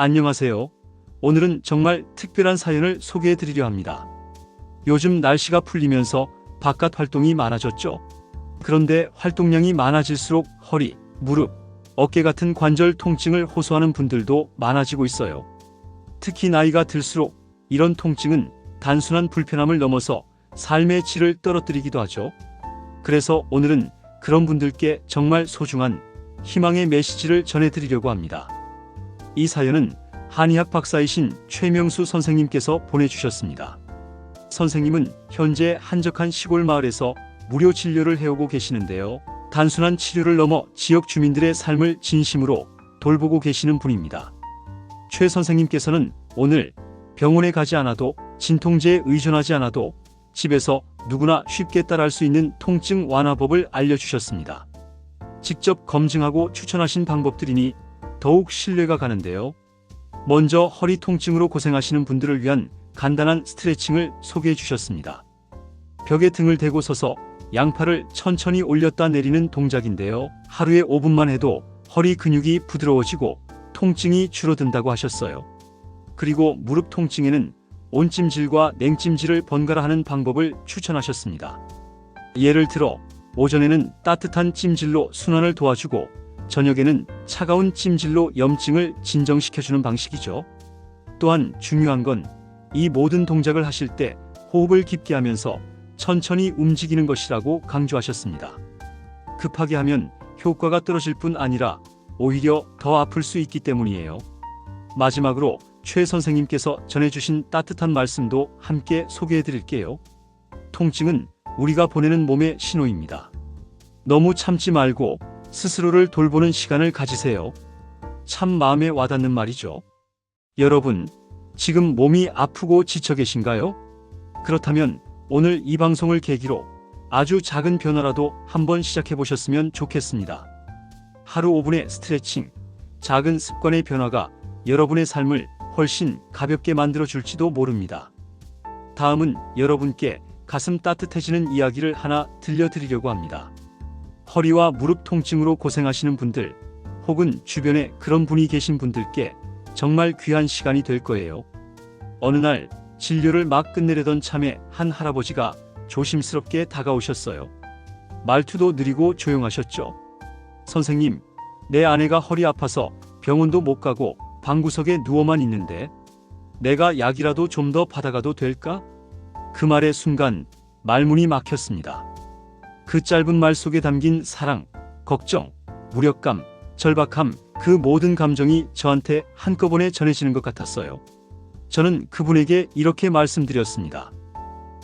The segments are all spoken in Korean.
안녕하세요. 오늘은 정말 특별한 사연을 소개해 드리려 합니다. 요즘 날씨가 풀리면서 바깥 활동이 많아졌죠. 그런데 활동량이 많아질수록 허리, 무릎, 어깨 같은 관절 통증을 호소하는 분들도 많아지고 있어요. 특히 나이가 들수록 이런 통증은 단순한 불편함을 넘어서 삶의 질을 떨어뜨리기도 하죠. 그래서 오늘은 그런 분들께 정말 소중한 희망의 메시지를 전해드리려고 합니다. 이 사연은 한의학 박사이신 최명수 선생님께서 보내주셨습니다. 선생님은 현재 한적한 시골 마을에서 무료 진료를 해오고 계시는데요. 단순한 치료를 넘어 지역 주민들의 삶을 진심으로 돌보고 계시는 분입니다. 최 선생님께서는 오늘 병원에 가지 않아도, 진통제에 의존하지 않아도 집에서 누구나 쉽게 따라할 수 있는 통증 완화법을 알려주셨습니다. 직접 검증하고 추천하신 방법들이니 더욱 신뢰가 가는데요. 먼저 허리 통증으로 고생하시는 분들을 위한 간단한 스트레칭을 소개해 주셨습니다. 벽에 등을 대고 서서 양팔을 천천히 올렸다 내리는 동작인데요. 하루에 5분만 해도 허리 근육이 부드러워지고 통증이 줄어든다고 하셨어요. 그리고 무릎 통증에는 온찜질과 냉찜질을 번갈아 하는 방법을 추천하셨습니다. 예를 들어 오전에는 따뜻한 찜질로 순환을 도와주고 저녁에는 차가운 찜질로 염증을 진정시켜주는 방식이죠. 또한 중요한 건 이 모든 동작을 하실 때 호흡을 깊게 하면서 천천히 움직이는 것이라고 강조하셨습니다. 급하게 하면 효과가 떨어질 뿐 아니라 오히려 더 아플 수 있기 때문이에요. 마지막으로 최 선생님께서 전해주신 따뜻한 말씀도 함께 소개해 드릴게요. 통증은 우리가 보내는 몸의 신호입니다. 너무 참지 말고 스스로를 돌보는 시간을 가지세요. 참 마음에 와닿는 말이죠. 여러분, 지금 몸이 아프고 지쳐 계신가요? 그렇다면 오늘 이 방송을 계기로 아주 작은 변화라도 한번 시작해 보셨으면 좋겠습니다. 하루 5분의 스트레칭, 작은 습관의 변화가 여러분의 삶을 훨씬 가볍게 만들어 줄지도 모릅니다. 다음은 여러분께 가슴 따뜻해지는 이야기를 하나 들려드리려고 합니다. 허리와 무릎 통증으로 고생하시는 분들, 혹은 주변에 그런 분이 계신 분들께 정말 귀한 시간이 될 거예요. 어느 날 진료를 막 끝내려던 참에 한 할아버지가 조심스럽게 다가오셨어요. 말투도 느리고 조용하셨죠. 선생님, 내 아내가 허리 아파서 병원도 못 가고 방구석에 누워만 있는데 내가 약이라도 좀 더 받아가도 될까? 그 말의 순간 말문이 막혔습니다. 그 짧은 말 속에 담긴 사랑, 걱정, 무력감, 절박함, 그 모든 감정이 저한테 한꺼번에 전해지는 것 같았어요. 저는 그분에게 이렇게 말씀드렸습니다.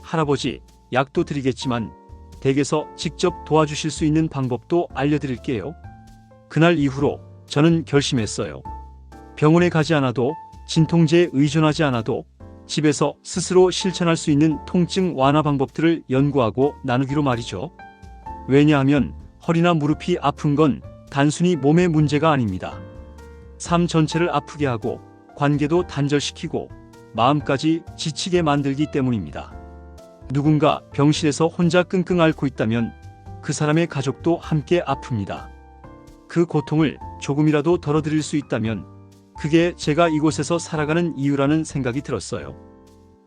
할아버지, 약도 드리겠지만 댁에서 직접 도와주실 수 있는 방법도 알려드릴게요. 그날 이후로 저는 결심했어요. 병원에 가지 않아도, 진통제에 의존하지 않아도 집에서 스스로 실천할 수 있는 통증 완화 방법들을 연구하고 나누기로 말이죠. 왜냐하면 허리나 무릎이 아픈 건 단순히 몸의 문제가 아닙니다. 삶 전체를 아프게 하고 관계도 단절시키고 마음까지 지치게 만들기 때문입니다. 누군가 병실에서 혼자 끙끙 앓고 있다면 그 사람의 가족도 함께 아픕니다. 그 고통을 조금이라도 덜어드릴 수 있다면 그게 제가 이곳에서 살아가는 이유라는 생각이 들었어요.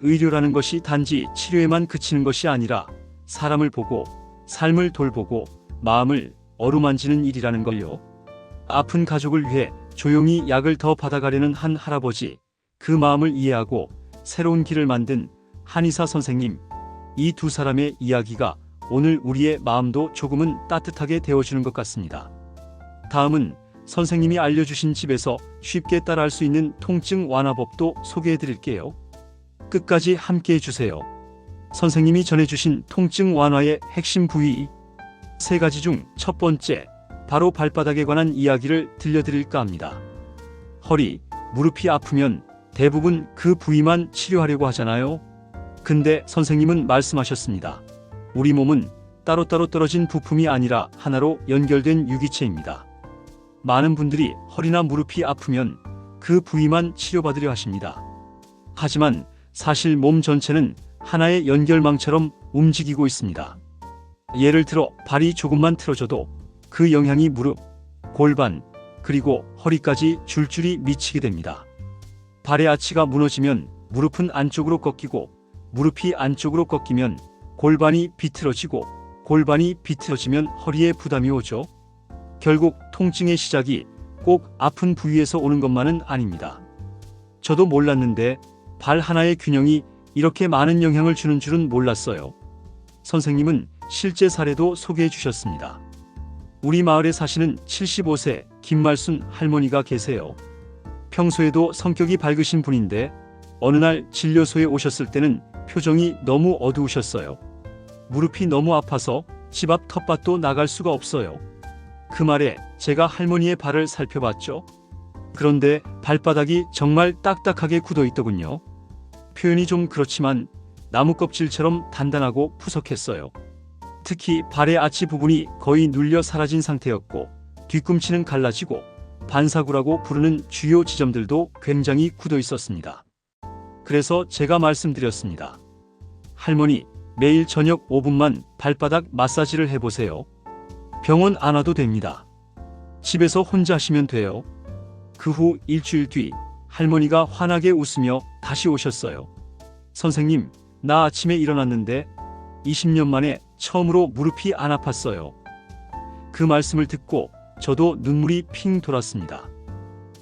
의료라는 것이 단지 치료에만 그치는 것이 아니라 사람을 보고, 삶을 돌보고, 마음을 어루만지는 일이라는 걸요. 아픈 가족을 위해 조용히 약을 더 받아가려는 한 할아버지, 그 마음을 이해하고 새로운 길을 만든 한의사 선생님, 이 두 사람의 이야기가 오늘 우리의 마음도 조금은 따뜻하게 데워주는 것 같습니다. 다음은 선생님이 알려주신 집에서 쉽게 따라할 수 있는 통증 완화법도 소개해 드릴게요. 끝까지 함께 해주세요. 선생님이 전해주신 통증 완화의 핵심 부위 3가지 중 첫 번째, 바로 발바닥에 관한 이야기를 들려드릴까 합니다. 허리, 무릎이 아프면 대부분 그 부위만 치료하려고 하잖아요. 근데 선생님은 말씀하셨습니다. 우리 몸은 따로따로 떨어진 부품이 아니라 하나로 연결된 유기체입니다. 많은 분들이 허리나 무릎이 아프면 그 부위만 치료받으려 하십니다. 하지만 사실 몸 전체는 하나의 연결망처럼 움직이고 있습니다. 예를 들어 발이 조금만 틀어져도 그 영향이 무릎, 골반, 그리고 허리까지 줄줄이 미치게 됩니다. 발의 아치가 무너지면 무릎은 안쪽으로 꺾이고 무릎이 안쪽으로 꺾이면 골반이 비틀어지고 골반이 비틀어지면 허리에 부담이 오죠. 결국 통증의 시작이 꼭 아픈 부위에서 오는 것만은 아닙니다. 저도 몰랐는데 발 하나의 균형이 이렇게 많은 영향을 주는 줄은 몰랐어요. 선생님은 실제 사례도 소개해 주셨습니다. 우리 마을에 사시는 75세 김말순 할머니가 계세요. 평소에도 성격이 밝으신 분인데 어느 날 진료소에 오셨을 때는 표정이 너무 어두우셨어요. 무릎이 너무 아파서 집 앞 텃밭도 나갈 수가 없어요. 그 말에 제가 할머니의 발을 살펴봤죠. 그런데 발바닥이 정말 딱딱하게 굳어 있더군요. 표현이 좀 그렇지만 나무 껍질처럼 단단하고 푸석했어요. 특히 발의 아치 부분이 거의 눌려 사라진 상태였고 뒤꿈치는 갈라지고 반사구라고 부르는 주요 지점들도 굉장히 굳어 있었습니다. 그래서 제가 말씀드렸습니다. 할머니, 매일 저녁 5분만 발바닥 마사지를 해보세요. 병원 안 와도 됩니다. 집에서 혼자 하시면 돼요. 그 후 일주일 뒤 할머니가 환하게 웃으며 다시 오셨어요. 선생님, 나 아침에 일어났는데 20년 만에 처음으로 무릎이 안 아팠어요. 그 말씀을 듣고 저도 눈물이 핑 돌았습니다.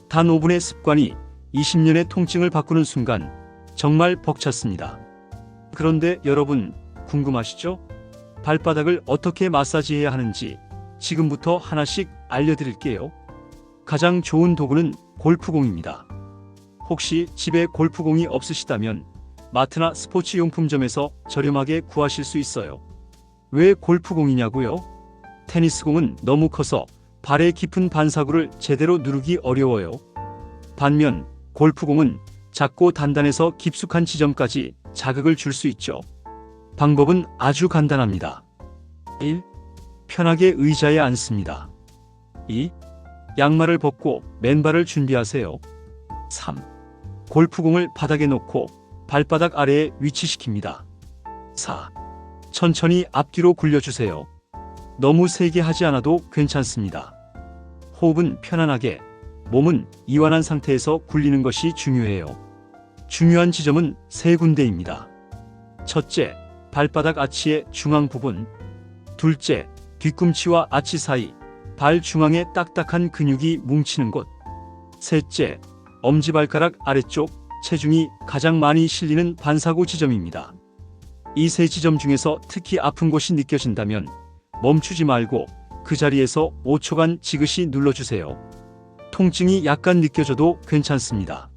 단 5분의 습관이 20년의 통증을 바꾸는 순간 정말 벅찼습니다. 그런데 여러분 궁금하시죠? 발바닥을 어떻게 마사지해야 하는지 지금부터 하나씩 알려드릴게요. 가장 좋은 도구는 골프공입니다. 혹시 집에 골프공이 없으시다면 마트나 스포츠용품점에서 저렴하게 구하실 수 있어요. 왜 골프공이냐고요? 테니스공은 너무 커서 발의 깊은 반사구를 제대로 누르기 어려워요. 반면 골프공은 작고 단단해서 깊숙한 지점까지 자극을 줄 수 있죠. 방법은 아주 간단합니다. 1. 편하게 의자에 앉습니다. 2. 양말을 벗고 맨발을 준비하세요. 3. 골프공을 바닥에 놓고 발바닥 아래에 위치시킵니다. 4. 천천히 앞뒤로 굴려주세요. 너무 세게 하지 않아도 괜찮습니다. 호흡은 편안하게, 몸은 이완한 상태에서 굴리는 것이 중요해요. 중요한 지점은 세 군데입니다. 첫째, 발바닥 아치의 중앙 부분. 둘째, 뒤꿈치와 아치 사이, 발 중앙에 딱딱한 근육이 뭉치는 곳. 셋째, 엄지발가락 아래쪽, 체중이 가장 많이 실리는 반사구 지점입니다. 이 세 지점 중에서 특히 아픈 곳이 느껴진다면 멈추지 말고 그 자리에서 5초간 지그시 눌러주세요. 통증이 약간 느껴져도 괜찮습니다.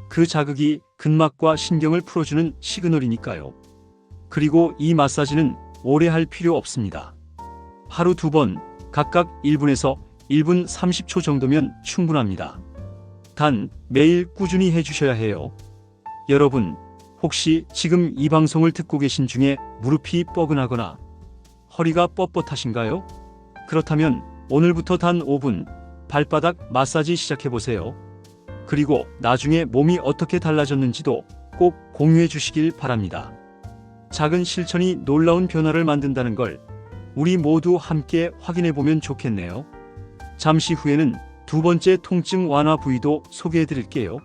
그 자극이 근막과 신경을 풀어주는 시그널이니까요. 그리고 이 마사지는 오래 할 필요 없습니다. 하루 2번, 각각 1분에서 1분 30초 정도면 충분합니다. 단 매일 꾸준히 해주셔야 해요. 여러분, 혹시 지금 이 방송을 듣고 계신 중에 무릎이 뻐근하거나 허리가 뻣뻣하신가요? 그렇다면 오늘부터 단 5분 발바닥 마사지 시작해보세요. 그리고 나중에 몸이 어떻게 달라졌는지도 꼭 공유해 주시길 바랍니다. 작은 실천이 놀라운 변화를 만든다는 걸 우리 모두 함께 확인해 보면 좋겠네요. 잠시 후에는 두 번째 통증 완화 부위도 소개해 드릴게요.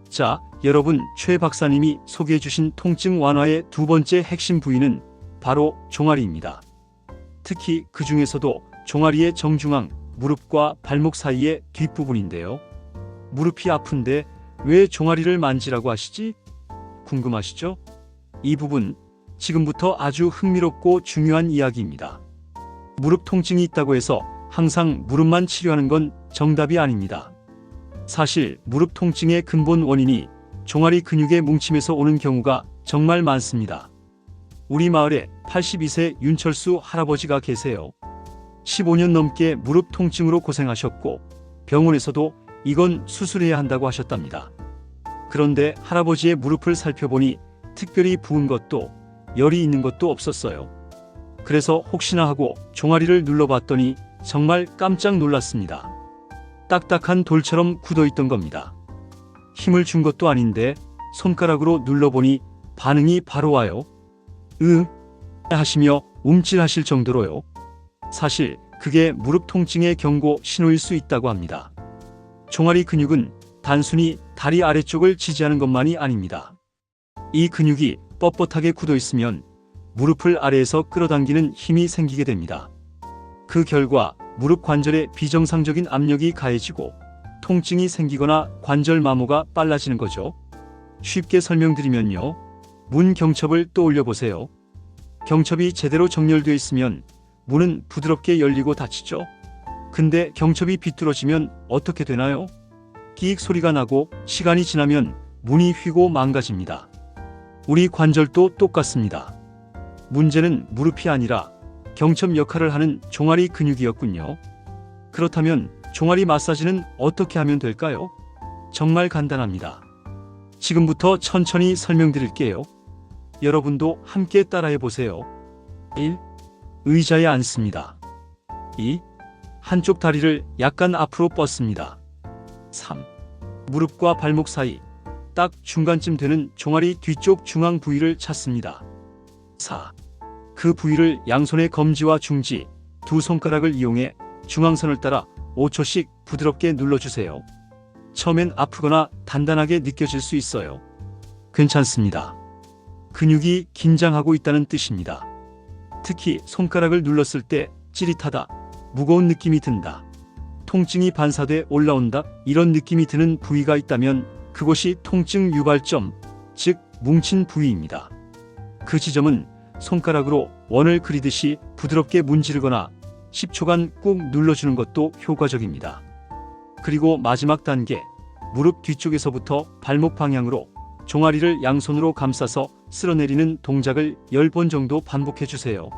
자, 여러분, 최 박사님이 소개해 주신 통증 완화의 두 번째 핵심 부위는 바로 종아리입니다. 특히 그 중에서도 종아리의 정중앙, 무릎과 발목 사이의 뒷부분인데요. 무릎이 아픈데 왜 종아리를 만지라고 하시지? 궁금하시죠? 이 부분, 지금부터 아주 흥미롭고 중요한 이야기입니다. 무릎 통증이 있다고 해서 항상 무릎만 치료하는 건 정답이 아닙니다. 사실 무릎 통증의 근본 원인이 종아리 근육의 뭉침에서 오는 경우가 정말 많습니다. 우리 마을에 82세 윤철수 할아버지가 계세요. 15년 넘게 무릎 통증으로 고생하셨고 병원에서도 이건 수술해야 한다고 하셨답니다. 그런데 할아버지의 무릎을 살펴보니 특별히 부은 것도 열이 있는 것도 없었어요. 그래서 혹시나 하고 종아리를 눌러봤더니 정말 깜짝 놀랐습니다. 딱딱한 돌처럼 굳어있던 겁니다. 힘을 준 것도 아닌데 손가락으로 눌러보니 반응이 바로 와요. 하시며 움찔하실 정도로요. 사실 그게 무릎 통증의 경고 신호일 수 있다고 합니다. 종아리 근육은 단순히 다리 아래쪽을 지지하는 것만이 아닙니다. 이 근육이 뻣뻣하게 굳어 있으면 무릎을 아래에서 끌어당기는 힘이 생기게 됩니다. 그 결과 무릎 관절에 비정상적인 압력이 가해지고 통증이 생기거나 관절 마모가 빨라지는 거죠. 쉽게 설명드리면요. 문 경첩을 떠올려 보세요. 경첩이 제대로 정렬되어 있으면 문은 부드럽게 열리고 닫히죠. 근데 경첩이 비뚤어지면 어떻게 되나요? 끼익 소리가 나고 시간이 지나면 문이 휘고 망가집니다. 우리 관절도 똑같습니다. 문제는 무릎이 아니라 경첩 역할을 하는 종아리 근육이었군요. 그렇다면 종아리 마사지는 어떻게 하면 될까요? 정말 간단합니다. 지금부터 천천히 설명드릴게요. 여러분도 함께 따라해 보세요. 1. 의자에 앉습니다. 2. 한쪽 다리를 약간 앞으로 뻗습니다. 3. 무릎과 발목 사이 딱 중간쯤 되는 종아리 뒤쪽 중앙 부위를 찾습니다. 4. 그 부위를 양손의 검지와 중지, 두 손가락을 이용해 중앙선을 따라 5초씩 부드럽게 눌러주세요. 처음엔 아프거나 단단하게 느껴질 수 있어요. 괜찮습니다. 근육이 긴장하고 있다는 뜻입니다. 특히 손가락을 눌렀을 때 찌릿하다, 무거운 느낌이 든다, 통증이 반사돼 올라온다, 이런 느낌이 드는 부위가 있다면 그곳이 통증 유발점, 즉 뭉친 부위입니다. 그 지점은 손가락으로 원을 그리듯이 부드럽게 문지르거나 10초간 꾹 눌러주는 것도 효과적입니다. 그리고 마지막 단계, 무릎 뒤쪽에서부터 발목 방향으로 종아리를 양손으로 감싸서 쓸어내리는 동작을 10번 정도 반복해주세요.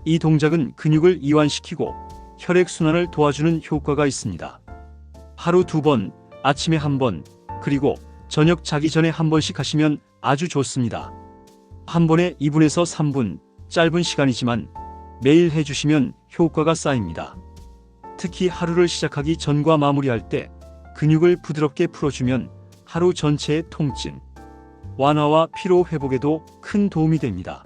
이 동작은 근육을 이완시키고 혈액순환을 도와주는 효과가 있습니다. 하루 2번, 아침에 1번, 그리고 저녁 자기 전에 1번씩 하시면 아주 좋습니다. 한 번에 2분에서 3분, 짧은 시간이지만 매일 해주시면 효과가 쌓입니다. 특히 하루를 시작하기 전과 마무리할 때 근육을 부드럽게 풀어주면 하루 전체의 통증 완화와 피로 회복에도 큰 도움이 됩니다.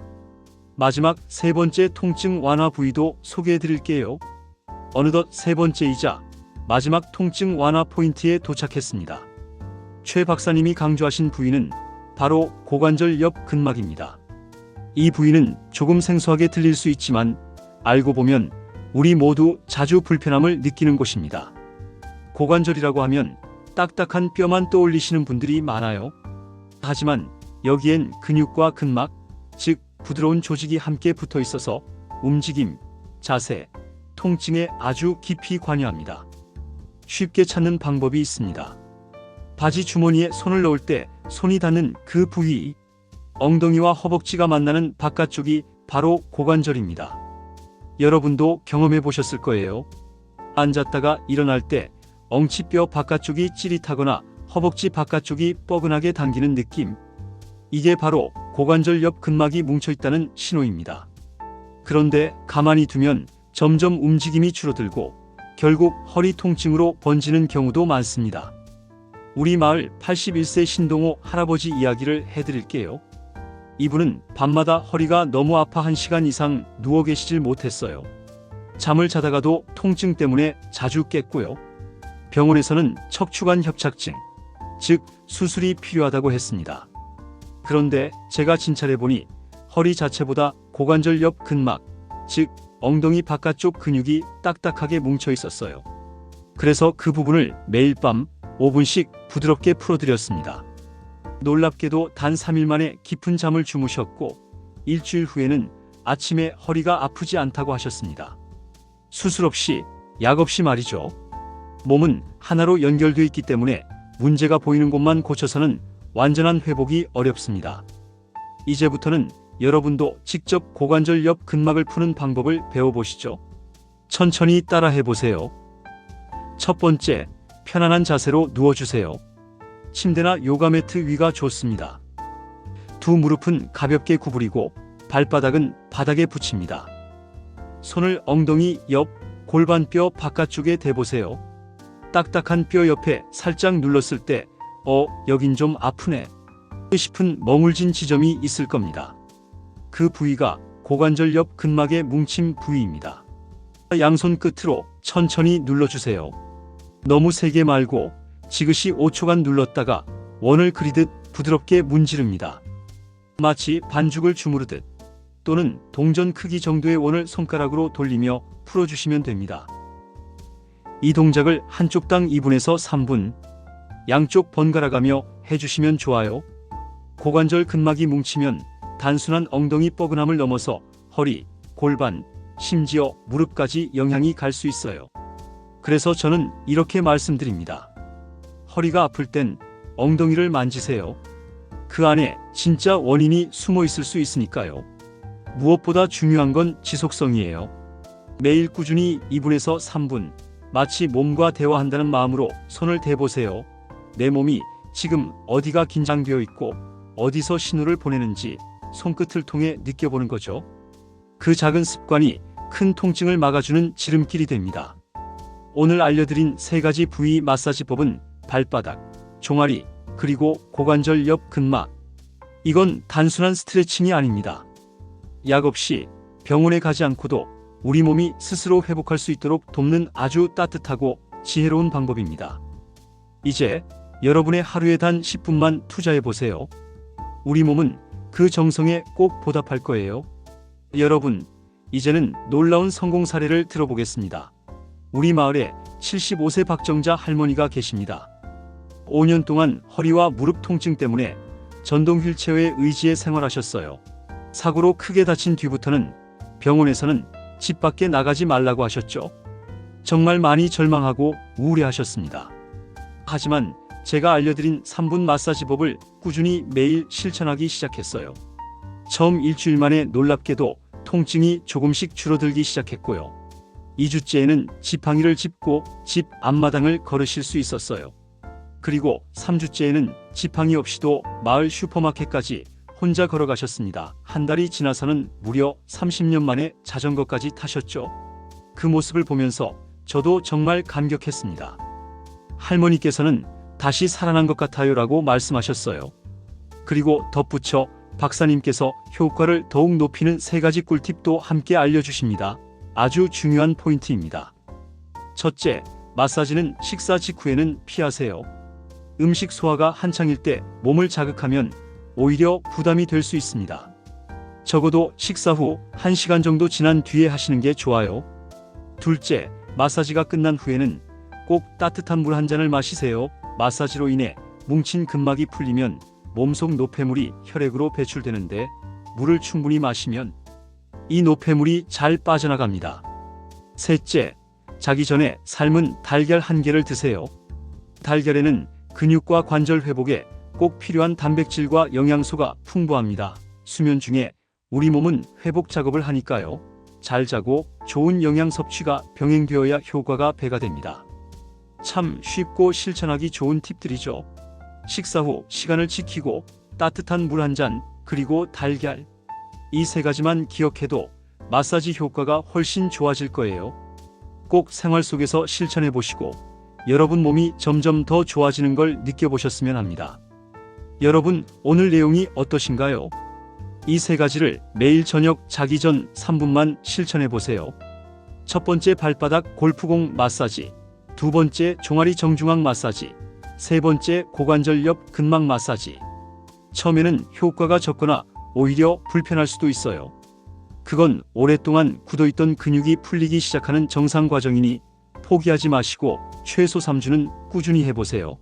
마지막 3번째 통증 완화 부위도 소개해 드릴게요. 어느덧 3번째이자 마지막 통증 완화 포인트에 도착했습니다. 최 박사님이 강조하신 부위는 바로 고관절 옆 근막입니다. 이 부위는 조금 생소하게 들릴 수 있지만 알고 보면 우리 모두 자주 불편함을 느끼는 곳입니다. 고관절이라고 하면 딱딱한 뼈만 떠올리시는 분들이 많아요. 하지만 여기엔 근육과 근막, 즉 부드러운 조직이 함께 붙어 있어서 움직임, 자세, 통증에 아주 깊이 관여합니다. 쉽게 찾는 방법이 있습니다. 바지 주머니에 손을 넣을 때 손이 닿는 그 부위, 엉덩이와 허벅지가 만나는 바깥쪽이 바로 고관절입니다. 여러분도 경험해 보셨을 거예요. 앉았다가 일어날 때 엉치뼈 바깥쪽이 찌릿하거나 허벅지 바깥쪽이 뻐근하게 당기는 느낌. 이게 바로 고관절 옆 근막이 뭉쳐 있다는 신호입니다. 그런데 가만히 두면 점점 움직임이 줄어들고 결국 허리 통증으로 번지는 경우도 많습니다. 우리 마을 81세 신동호 할아버지 이야기를 해드릴게요. 이분은 밤마다 허리가 너무 아파 1시간 이상 누워 계시질 못했어요. 잠을 자다가도 통증 때문에 자주 깼고요. 병원에서는 척추관 협착증, 즉 수술이 필요하다고 했습니다. 그런데 제가 진찰해보니 허리 자체보다 고관절 옆 근막, 즉 엉덩이 바깥쪽 근육이 딱딱하게 뭉쳐 있었어요. 그래서 그 부분을 매일 밤 5분씩 부드럽게 풀어드렸습니다. 놀랍게도 단 3일 만에 깊은 잠을 주무셨고 일주일 후에는 아침에 허리가 아프지 않다고 하셨습니다. 수술 없이, 약 없이 말이죠. 몸은 하나로 연결되어 있기 때문에 문제가 보이는 곳만 고쳐서는 완전한 회복이 어렵습니다. 이제부터는 여러분도 직접 고관절 옆 근막을 푸는 방법을 배워보시죠. 천천히 따라해보세요. 첫 번째, 편안한 자세로 누워주세요. 침대나 요가 매트 위가 좋습니다. 두 무릎은 가볍게 구부리고 발바닥은 바닥에 붙입니다. 손을 엉덩이 옆 골반뼈 바깥쪽에 대보세요. 딱딱한 뼈 옆에 살짝 눌렀을 때 여긴 좀 아프네 싶은 멍울진 지점이 있을 겁니다. 그 부위가 고관절 옆 근막의 뭉침 부위입니다. 양손 끝으로 천천히 눌러주세요. 너무 세게 말고 지그시 5초간 눌렀다가 원을 그리듯 부드럽게 문지릅니다. 마치 반죽을 주무르듯, 또는 동전 크기 정도의 원을 손가락으로 돌리며 풀어주시면 됩니다. 이 동작을 한쪽당 2분에서 3분, 양쪽 번갈아가며 해주시면 좋아요. 고관절 근막이 뭉치면 단순한 엉덩이 뻐근함을 넘어서 허리, 골반, 심지어 무릎까지 영향이 갈 수 있어요. 그래서 저는 이렇게 말씀드립니다. 허리가 아플 땐 엉덩이를 만지세요. 그 안에 진짜 원인이 숨어 있을 수 있으니까요. 무엇보다 중요한 건 지속성이에요. 매일 꾸준히 2분에서 3분, 마치 몸과 대화한다는 마음으로 손을 대보세요. 내 몸이 지금 어디가 긴장되어 있고 어디서 신호를 보내는지 손끝을 통해 느껴보는 거죠. 그 작은 습관이 큰 통증을 막아주는 지름길이 됩니다. 오늘 알려드린 3가지 부위 마사지법은 발바닥, 종아리, 그리고 고관절 옆 근막. 이건 단순한 스트레칭이 아닙니다. 약 없이 병원에 가지 않고도 우리 몸이 스스로 회복할 수 있도록 돕는 아주 따뜻하고 지혜로운 방법입니다. 이제 여러분의 하루에 단 10분만 투자해보세요. 우리 몸은 그 정성에 꼭 보답할 거예요. 여러분, 이제는 놀라운 성공 사례를 들어보겠습니다. 우리 마을에 75세 박정자 할머니가 계십니다. 5년 동안 허리와 무릎 통증 때문에 전동 휠체어에 의지해 생활하셨어요. 사고로 크게 다친 뒤부터는 병원에서는 집 밖에 나가지 말라고 하셨죠. 정말 많이 절망하고 우울해하셨습니다. 하지만 제가 알려드린 3분 마사지법을 꾸준히 매일 실천하기 시작했어요. 처음 일주일 만에 놀랍게도 통증이 조금씩 줄어들기 시작했고요. 2주째에는 지팡이를 짚고 집 앞마당을 걸으실 수 있었어요. 그리고 3주째에는 지팡이 없이도 마을 슈퍼마켓까지 혼자 걸어가셨습니다. 한 달이 지나서는 무려 30년 만에 자전거까지 타셨죠. 그 모습을 보면서 저도 정말 감격했습니다. 할머니께서는 다시 살아난 것 같아요라고 말씀하셨어요. 그리고 덧붙여 박사님께서 효과를 더욱 높이는 3가지 꿀팁도 함께 알려주십니다. 아주 중요한 포인트입니다. 첫째, 마사지는 식사 직후에는 피하세요. 음식 소화가 한창일 때 몸을 자극하면 오히려 부담이 될 수 있습니다. 적어도 식사 후 1시간 정도 지난 뒤에 하시는 게 좋아요. 둘째, 마사지가 끝난 후에는 꼭 따뜻한 물 한 잔을 마시세요. 마사지로 인해 뭉친 근막이 풀리면 몸속 노폐물이 혈액으로 배출되는데 물을 충분히 마시면 이 노폐물이 잘 빠져나갑니다. 셋째, 자기 전에 삶은 달걀 1개를 드세요. 달걀에는 근육과 관절 회복에 꼭 필요한 단백질과 영양소가 풍부합니다. 수면 중에 우리 몸은 회복 작업을 하니까요. 잘 자고 좋은 영양 섭취가 병행되어야 효과가 배가 됩니다. 참 쉽고 실천하기 좋은 팁들이죠. 식사 후 시간을 지키고 따뜻한 물 한 잔, 그리고 달걀. 이 3가지만 기억해도 마사지 효과가 훨씬 좋아질 거예요. 꼭 생활 속에서 실천해 보시고 여러분 몸이 점점 더 좋아지는 걸 느껴보셨으면 합니다. 여러분, 오늘 내용이 어떠신가요? 이 3가지를 매일 저녁 자기 전 3분만 실천해 보세요. 첫 번째, 발바닥 골프공 마사지. 두 번째, 종아리 정중앙 마사지. 세 번째, 고관절 옆 근막 마사지. 처음에는 효과가 적거나 오히려 불편할 수도 있어요. 그건 오랫동안 굳어있던 근육이 풀리기 시작하는 정상 과정이니 포기하지 마시고 최소 3주는 꾸준히 해보세요.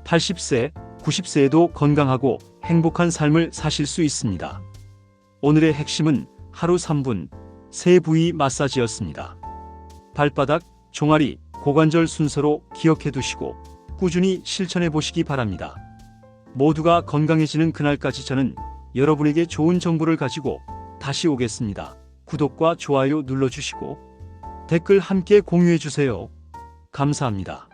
80세, 90세에도 건강하고 행복한 삶을 사실 수 있습니다. 오늘의 핵심은 하루 3분, 3부위 마사지였습니다. 발바닥, 종아리, 고관절 순서로 기억해 두시고 꾸준히 실천해 보시기 바랍니다. 모두가 건강해지는 그날까지 저는 여러분에게 좋은 정보를 가지고 다시 오겠습니다. 구독과 좋아요 눌러주시고 댓글 함께 공유해 주세요. 감사합니다.